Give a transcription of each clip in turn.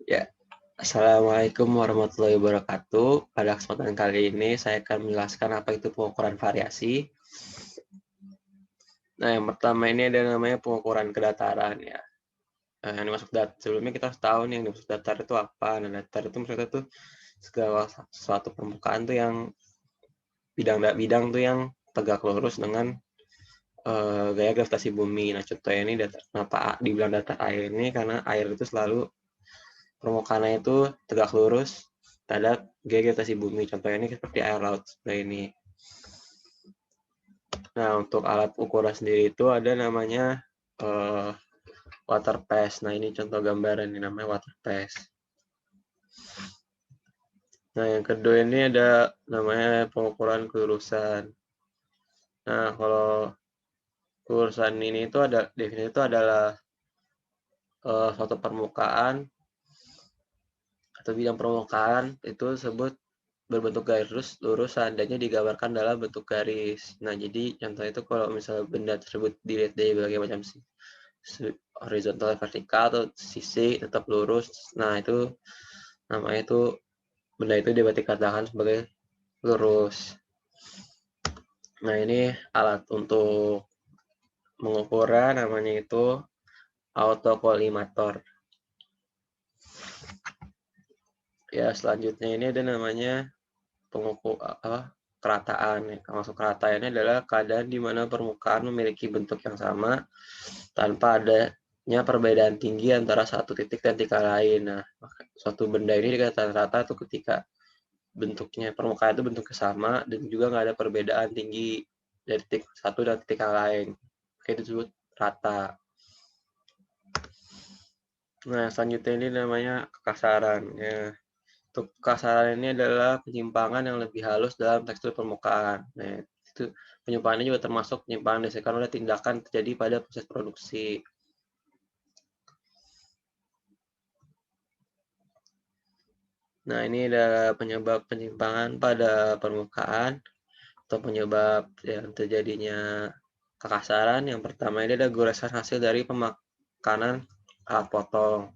Ya, Assalamualaikum warahmatullahi wabarakatuh. Pada kesempatan kali ini saya akan menjelaskan apa itu pengukuran variasi. Nah, yang pertama ini ada namanya pengukuran kedataran ya. Nah, yang dimaksud sebelumnya kita harus tahu nih yang dimaksud datar itu apa. Nah, datar itu maksudnya tuh segala suatu permukaan tuh yang bidang tuh yang tegak lurus dengan gaya gravitasi bumi. Nah, contohnya ini datar. Kenapa dibilang datar air ini? Karena air itu selalu permukaannya itu tegak lurus terhadap gaya gravitasi bumi. Contohnya ini seperti air laut seperti ini. Nah, untuk alat ukuran sendiri itu ada namanya water pass. Nah, ini contoh gambaran ini namanya water pass. Nah, yang kedua ini ada namanya pengukuran kelurusan. Nah, kalau kelurusan ini itu ada definisi itu adalah suatu permukaan atau bidang permukaan itu disebut berbentuk garis lurus seandainya digambarkan dalam bentuk garis. Nah, jadi contoh itu kalau misalnya benda tersebut dilihat dari berbagai macam horizontal, vertikal, atau sisi tetap lurus. Nah, itu namanya itu benda itu dapat dikatakan sebagai lurus. Nah, ini alat untuk mengukuran namanya itu autokolimator. Ya, selanjutnya ini ada namanya pengukur kerataan. Maksud kerataan ini adalah keadaan di mana permukaan memiliki bentuk yang sama tanpa adanya perbedaan tinggi antara satu titik dan titik lain. Nah, suatu benda ini dikatakan rata itu ketika bentuknya permukaan itu bentuknya sama dan juga nggak ada perbedaan tinggi dari titik satu dan titik lain. Oke, itu disebut rata. Nah, selanjutnya ini namanya kekasaran. Ya, untuk kekasaran ini adalah penyimpangan yang lebih halus dalam tekstur permukaan. Nah, itu penyimpangan ini juga termasuk penyimpangan disebabkan oleh tindakan terjadi pada proses produksi. Nah, ini adalah penyebab penyimpangan pada permukaan atau penyebab yang terjadinya kekasaran. Yang pertama ini ada goresan hasil dari pemakanan alat potong.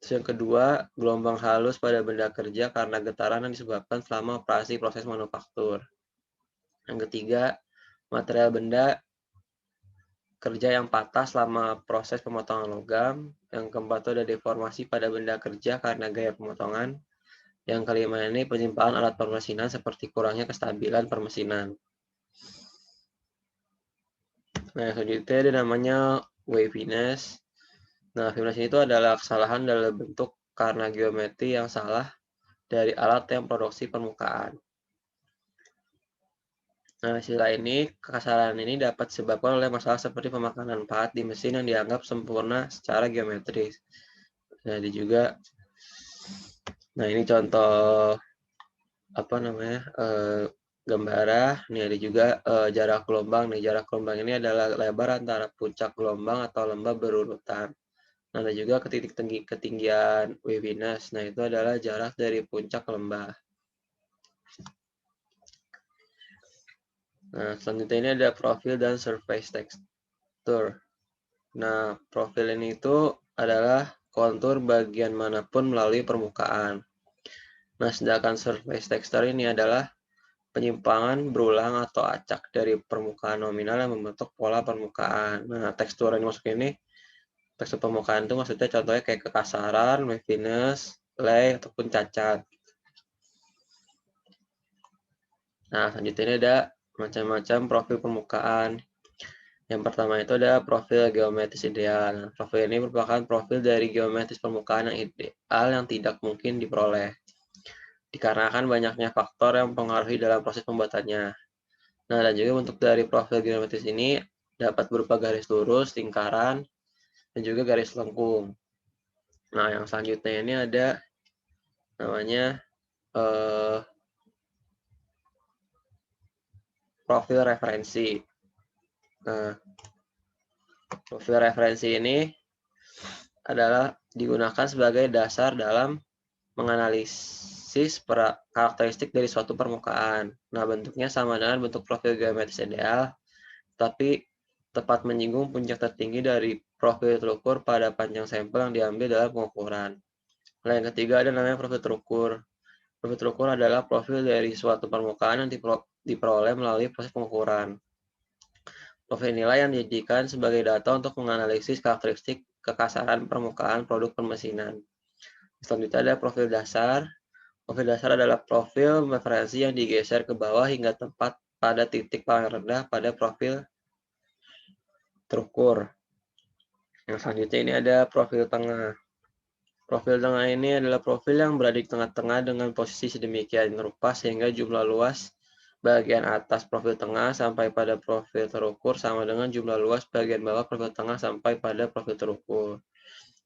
Terus yang kedua, gelombang halus pada benda kerja karena getaran yang disebabkan selama operasi proses manufaktur. Yang ketiga, material benda kerja yang patah selama proses pemotongan logam. Yang keempat itu ada deformasi pada benda kerja karena gaya pemotongan. Yang kelima ini penyimpangan alat permesinan seperti kurangnya kestabilan permesinan. Nah, selanjutnya ada namanya waviness. Nah, waviness itu adalah kesalahan dalam bentuk karena geometri yang salah dari alat yang produksi permukaan. Nah, sila ini, kekasaran ini dapat disebabkan oleh masalah seperti pemakanan part di mesin yang dianggap sempurna secara geometris. Jadi juga, nah ini contoh apa namanya gambara. Ini ada juga jarak gelombang. Nih, jarak gelombang ini adalah lebar antara puncak gelombang atau lembah berurutan. Nah, ada juga ketinggian waviness. Nah, itu adalah jarak dari puncak lembah. Nah, selanjutnya ini ada profil dan surface texture. Nah, profil ini itu adalah kontur bagian manapun melalui permukaan. Nah, sedangkan surface texture ini adalah penyimpangan berulang atau acak dari permukaan nominal yang membentuk pola permukaan. Nah, tekstur yang dimaksud ini, tekstur permukaan itu maksudnya contohnya kayak kekasaran, waviness, lay, ataupun cacat. Nah, selanjutnya ini ada macam-macam profil permukaan. Yang pertama itu ada profil geometris ideal. Nah, profil ini merupakan profil dari geometris permukaan yang ideal yang tidak mungkin diperoleh, dikarenakan banyaknya faktor yang mempengaruhi dalam proses pembuatannya. Nah, dan juga bentuk dari profil geometris ini dapat berupa garis lurus, lingkaran, dan juga garis lengkung. Nah, yang selanjutnya ini ada namanya profil referensi. Nah, profil referensi ini adalah digunakan sebagai dasar dalam menganalisis karakteristik dari suatu permukaan. Nah, bentuknya sama dengan bentuk profil geometris ideal, tapi tepat menyinggung puncak tertinggi dari profil terukur pada panjang sampel yang diambil dalam pengukuran. Nah, yang ketiga ada namanya profil terukur. Profil terukur adalah profil dari suatu permukaan yang diperoleh melalui proses pengukuran. Profil inilah yang dijadikan sebagai data untuk menganalisis karakteristik kekasaran permukaan produk permesinan. Selanjutnya ada profil dasar. Profil dasar adalah profil referensi yang digeser ke bawah hingga tepat pada titik paling rendah pada profil terukur. Yang selanjutnya ini ada profil tengah. Profil tengah ini adalah profil yang berada di tengah-tengah dengan posisi sedemikian rupa sehingga jumlah luas bagian atas profil tengah sampai pada profil terukur sama dengan jumlah luas bagian bawah profil tengah sampai pada profil terukur.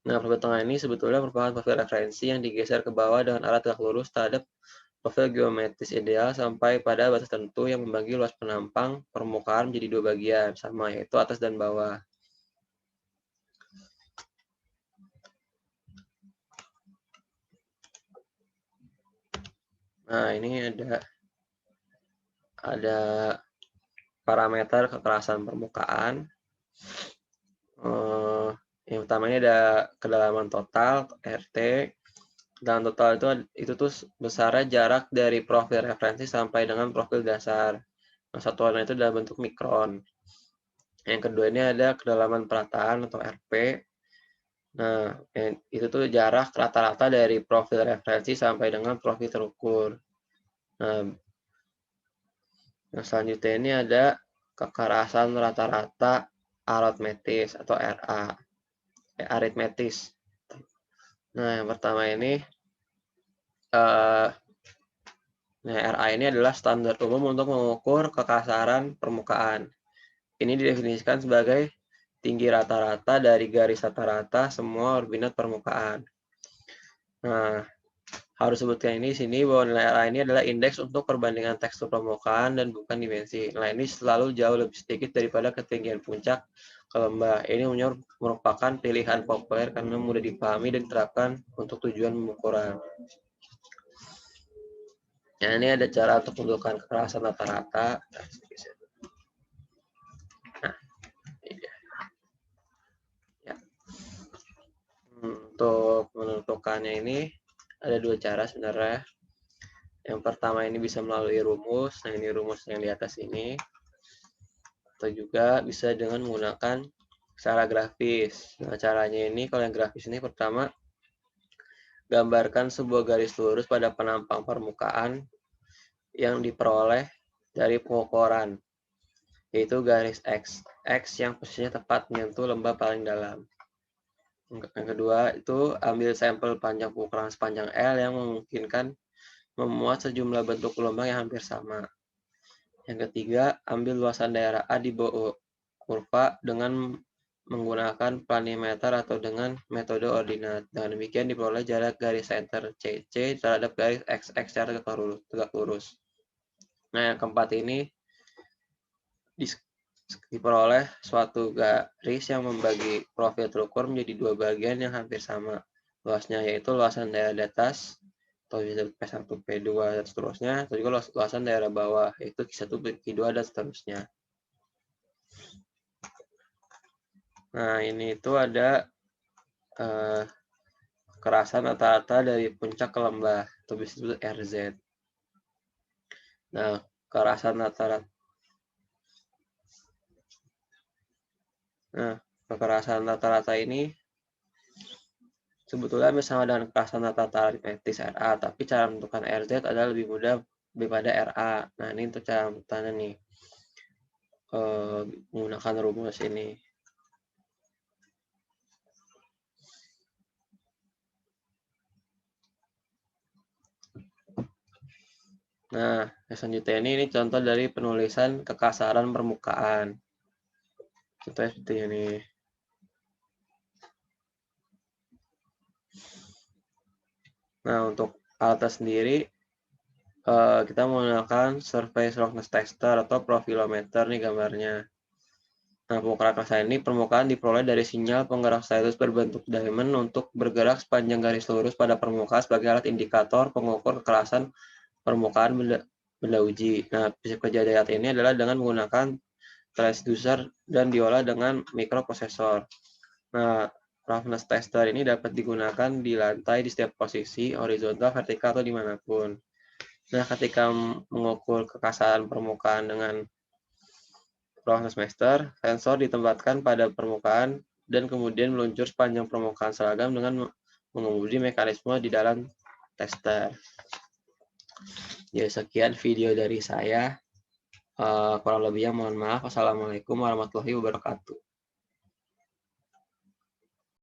Nah, profil tengah ini sebetulnya merupakan profil referensi yang digeser ke bawah dengan arah tegak lurus terhadap profil geometris ideal sampai pada batas tertentu yang membagi luas penampang permukaan menjadi dua bagian, sama yaitu atas dan bawah. Nah, ini ada parameter kekerasan permukaan. Yang pertama ini ada kedalaman total RT. Kedalaman total itu tuh besarnya jarak dari profil referensi sampai dengan profil dasar. Nah, satuannya itu dalam bentuk mikron. Yang kedua ini ada kedalaman perataan atau RP. Nah, itu tuh jarak rata-rata dari profil referensi sampai dengan profil terukur. Nah, yang selanjutnya ini ada kekerasan rata-rata aritmetis atau RA. Aritmetis. Nah, yang pertama ini RA ini adalah standar umum untuk mengukur kekasaran permukaan. Ini didefinisikan sebagai tinggi rata-rata dari garis rata-rata semua ordinat permukaan. Nah, harus sebutkan ini di sini bahwa nilai RA ini adalah indeks untuk perbandingan tekstur permukaan dan bukan dimensi. Nilai ini selalu jauh lebih sedikit daripada ketinggian puncak ke lembah. Ini merupakan pilihan populer karena mudah dipahami dan diterapkan untuk tujuan pengukuran. Nah, ini ada cara untuk menentukan kekerasan rata-rata. Nah, ini dia. Ya. Untuk menentukannya ini ada dua cara sebenarnya. Yang pertama ini bisa melalui rumus. Nah, ini rumus yang di atas ini. Atau juga bisa dengan menggunakan cara grafis. Nah, caranya ini kalau yang grafis ini pertama gambarkan sebuah garis lurus pada penampang permukaan yang diperoleh dari pengukuran, yaitu garis X. X yang posisinya tepat menyentuh lembah paling dalam. Yang kedua itu ambil sampel panjang pengukuran sepanjang L yang memungkinkan memuat sejumlah bentuk gelombang yang hampir sama. Yang ketiga, ambil luasan daerah A di bawah kurva dengan menggunakan planimeter atau dengan metode ordinat. Dengan demikian diperoleh jarak garis center CC terhadap garis XX secara tegak lurus. Nah, yang keempat ini diperoleh suatu garis yang membagi profil terukur menjadi dua bagian yang hampir sama luasnya, yaitu luasan daerah di atas atau P1, P2 dan seterusnya, atau juga luasan daerah bawah yaitu Q1, Q2 dan seterusnya. Nah, ini itu ada kekerasan rata-rata dari puncak ke lembah atau bisa disebut RZ. Nah, kekerasan rata-rata ini sebetulnya sama dengan kekerasan rata-rata aritmetis RA, tapi cara menentukan RZ adalah lebih mudah daripada RA. Nah, ini untuk cara menentukannya nih, menggunakan rumus ini. Nah, selanjutnya ini contoh dari penulisan kekasaran permukaan. Contohnya seperti ini. Nah, untuk alatnya sendiri, kita menggunakan surface roughness tester atau profilometer nih gambarnya. Nah, pengukuran kekerasan ini permukaan diperoleh dari sinyal penggerak stylus berbentuk diamond untuk bergerak sepanjang garis lurus pada permukaan sebagai alat indikator pengukur kekerasan permukaan benda uji. Nah, prinsip kerja dari alat ini adalah dengan menggunakan transducer dan diolah dengan mikroprosesor. Nah, roughness tester ini dapat digunakan di lantai di setiap posisi, horizontal, vertikal, atau dimanapun. Nah, ketika mengukur kekasaran permukaan dengan roughness tester, sensor ditempatkan pada permukaan dan kemudian meluncur sepanjang permukaan seragam dengan mengemudi mekanisme di dalam tester. Ya, sekian video dari saya. Kurang lebihnya mohon maaf. Wassalamualaikum warahmatullahi wabarakatuh.